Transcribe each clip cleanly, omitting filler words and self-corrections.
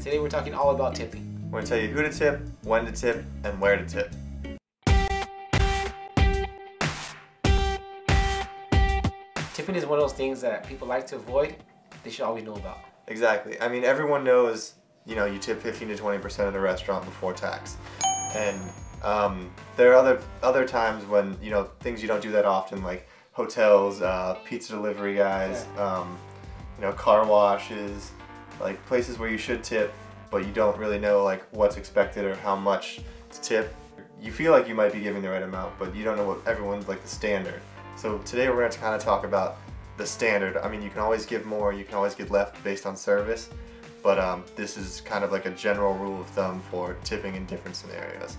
Today we're talking all about tipping. We're going to tell you who to tip, when to tip, and where to tip. Tipping is one of those things that people like to avoid. They should always know about. Exactly. I mean, everyone knows, you know, you tip 15 to 20% at a restaurant before tax. And there are other times when, you know, things you don't do that often, like hotels, pizza delivery guys, you know, car washes, like places where you should tip, but you don't really know like what's expected or how much to tip. You feel like you might be giving the right amount, but you don't know what everyone's like the standard. So today we're going to kind of talk about the standard. I mean, you can always give more, you can always give left based on service, but this is kind of like a general rule of thumb for tipping in different scenarios.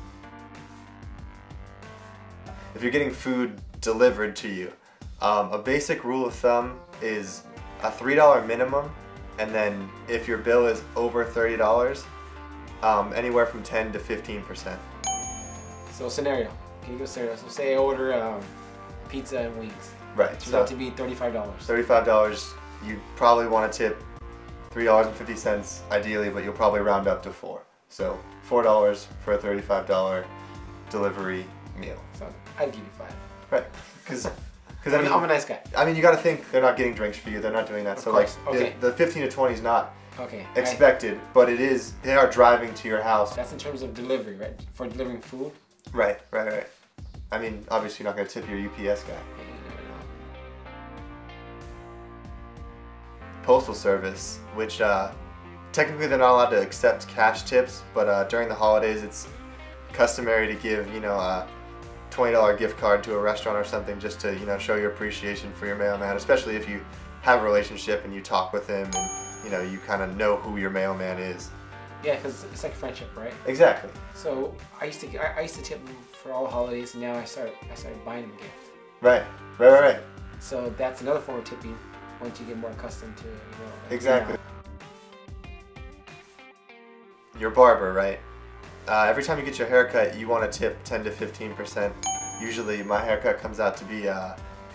If you're getting food delivered to you, a basic rule of thumb is a $3 minimum, and then if your bill is over $30, anywhere from 10 to 15%. So scenario, can you give a scenario? So say I order pizza and wings. Right. It's about to be $35. $35, you probably want to tip $3.50 ideally, but you'll probably round up to $4. So $4 for a $35 delivery meal. So I'd give you 5. Right. Because I'm a nice guy. I mean, you got to think they're not getting drinks for you. They're not doing that. Of so course. like Okay. the 15 to 20 is not okay. expected, but it is. They are driving to your house. That's in terms of delivery, right? For delivering food. Right. I mean, obviously you're not going to tip your UPS guy. Yeah, you never know. Postal service, which technically they're not allowed to accept cash tips, but during the holidays it's customary to give, you know, a $20 gift card to a restaurant or something just to, you know, show your appreciation for your mailman, especially if you have a relationship and you talk with him and, you know, you kind of know who your mailman is. Yeah, because it's like friendship, right? Exactly. So I used to tip them for all the holidays, and now I started buying them gifts. Right. So that's another form of tipping once you get more accustomed to, you know. Exactly. Your barber, right? Every time you get your haircut, you want to tip 10 to 15%. Usually my haircut comes out to be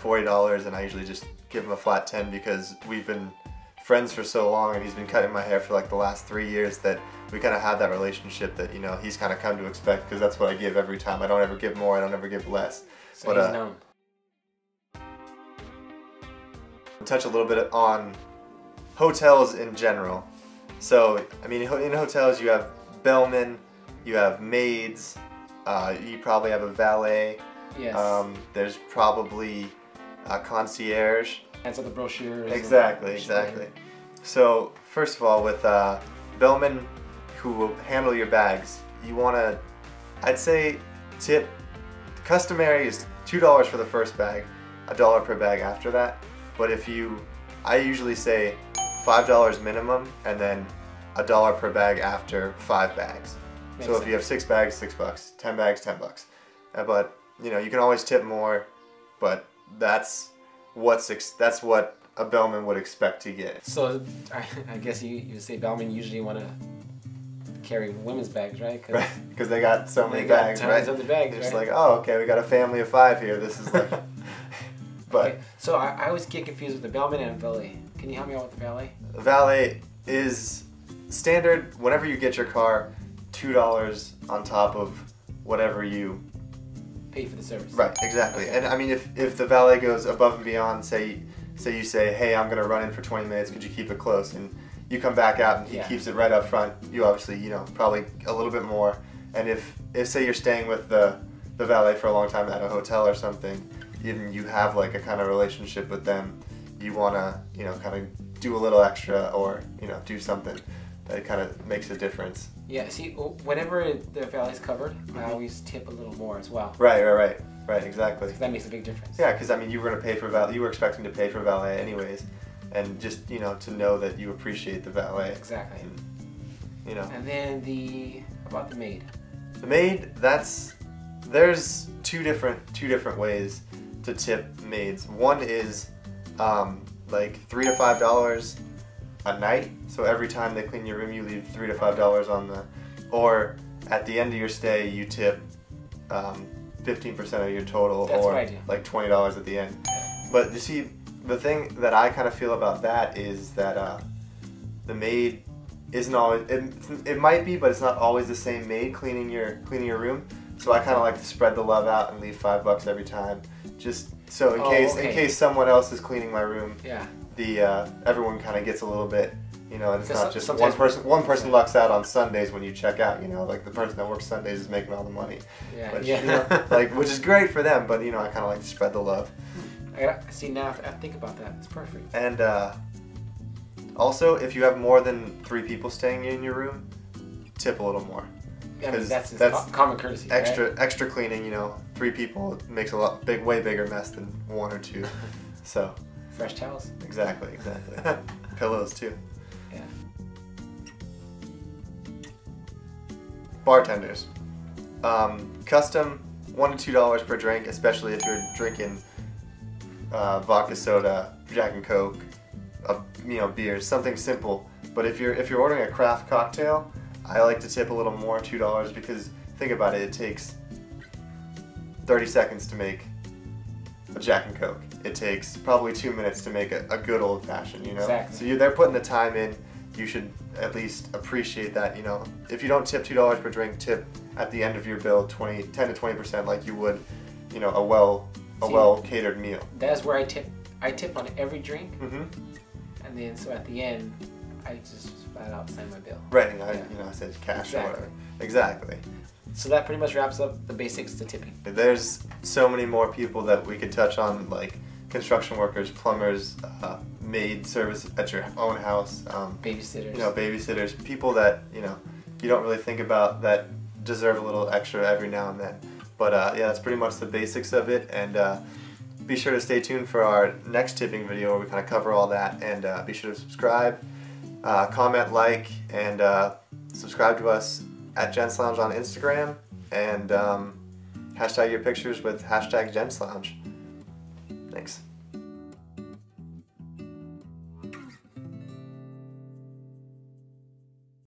$40, and I usually just give him a flat 10 because we've been friends for so long and he's been cutting my hair for like the last 3 years that we kind of have that relationship that, you know, he's kind of come to expect because that's what I give every time. I don't ever give more, I don't ever give less. So he's known. Touch a little bit on hotels in general. So, I mean, in hotels you have bellman, you have maids, you probably have a valet. Yes. There's probably a concierge. And so the brochures. Exactly. So first of all, with bellmen who will handle your bags, you want to, I'd say, tip. Customary is $2 for the first bag, $1 per bag after that. But I usually say $5 minimum, and then $1 per bag after 5 bags. Makes so if sense. you have 6 bags, $6, 10 bags, $10. But you know, you can always tip more, but that's what a bellman would expect to get. So I guess you say bellmen usually want to carry women's bags, right? Because they got so many bags, right? Of the bags, It's right? like, oh, okay, we got a family of 5 here. This is like, but okay. So I always get confused with the bellman and valet. Can you help me out with the valet? Valet is standard. Whenever you get your car, $2 on top of whatever you Pay for the service. Right, exactly. Okay. And I mean, if the valet goes above and beyond, say you say, hey, I'm gonna run in for 20 minutes, could you keep it close? And you come back out and he keeps it right up front, you obviously, you know, probably a little bit more. And if say you're staying with the valet for a long time at a hotel or something, and you have like a kind of relationship with them, you wanna, you know, kind of do a little extra or, you know, do something that kind of makes a difference. Yeah, see, whenever the valet's covered, I always tip a little more as well. Right, exactly. Because that makes a big difference. Yeah, because I mean, you were going to pay for valet. You were expecting to pay for valet anyways, and just, you know, to know that you appreciate the valet. Exactly. And, you know. And then about the maid. The maid, there's two different ways to tip maids. One is like $3 to $5 a night. So every time they clean your room, you leave $3 to $5 on the, or at the end of your stay, you tip 15% of your total, That's or what I do. like $20 at the end. But you see, the thing that I kind of feel about that is that the maid isn't always, it might be, but it's not always the same maid cleaning your room. So I kind of like to spread the love out and leave $5 every time, just so in case someone else is cleaning my room, everyone kind of gets a little bit, you know, and it's not just one person lucks out on Sundays when you check out, you know, like the person that works Sundays is making all the money, you know, like, which is great for them, but you know, I kind of like to spread the love. See, now I think about that, it's perfect. And also, if you have more than 3 people staying in your room, tip a little more. Yeah, I mean, that's common courtesy. Extra cleaning, you know. 3 people makes a way bigger mess than 1 or 2. So. Fresh towels. Exactly. Pillows too. Yeah. Bartenders. Custom $1 to $2 per drink, especially if you're drinking vodka soda, Jack and Coke, you know, beers, something simple. But if you're ordering a craft cocktail, I like to tip a little more, $2, because think about it, it takes 30 seconds to make a Jack and Coke. It takes probably 2 minutes to make a good old fashioned, you know? Exactly. So they're putting the time in, you should at least appreciate that, you know? If you don't tip $2 per drink, tip at the end of your bill 10 to 20% like you would, you know, a well catered meal. That's where I tip on every drink, and then so at the end, I just flat out sign my bill. Right, you know, I said cash or whatever. Exactly. So that pretty much wraps up the basics to tipping. There's so many more people that we could touch on, like construction workers, plumbers, maid service at your own house, babysitters. You know, babysitters, people that you know you don't really think about that deserve a little extra every now and then. But yeah, that's pretty much the basics of it. And be sure to stay tuned for our next tipping video where we kind of cover all that. And be sure to subscribe, comment, like, and subscribe to us at Gents Lounge on Instagram, and hashtag your pictures with hashtag Gents Lounge. Thanks.